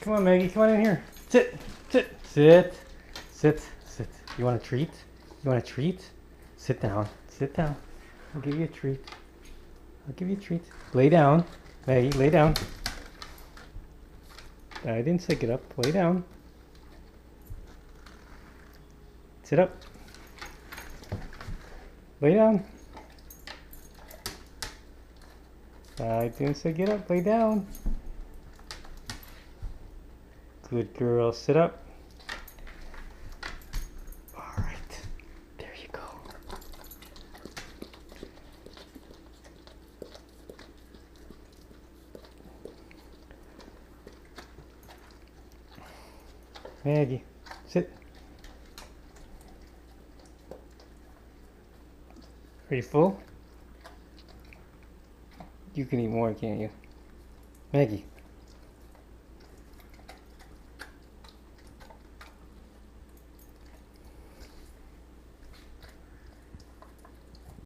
Come on, Maggie. Come on in here. Sit. Sit. Sit. Sit. Sit. You want a treat? You want a treat? Sit down. Sit down. I'll give you a treat. I'll give you a treat. Lay down. Maggie, lay down. I didn't say get up. Lay down. Sit up. Lay down. I didn't say get up. Lay down. Good girl. Sit up. All right. There you go. Maggie, sit. Are you full? You can eat more, can't you? Maggie.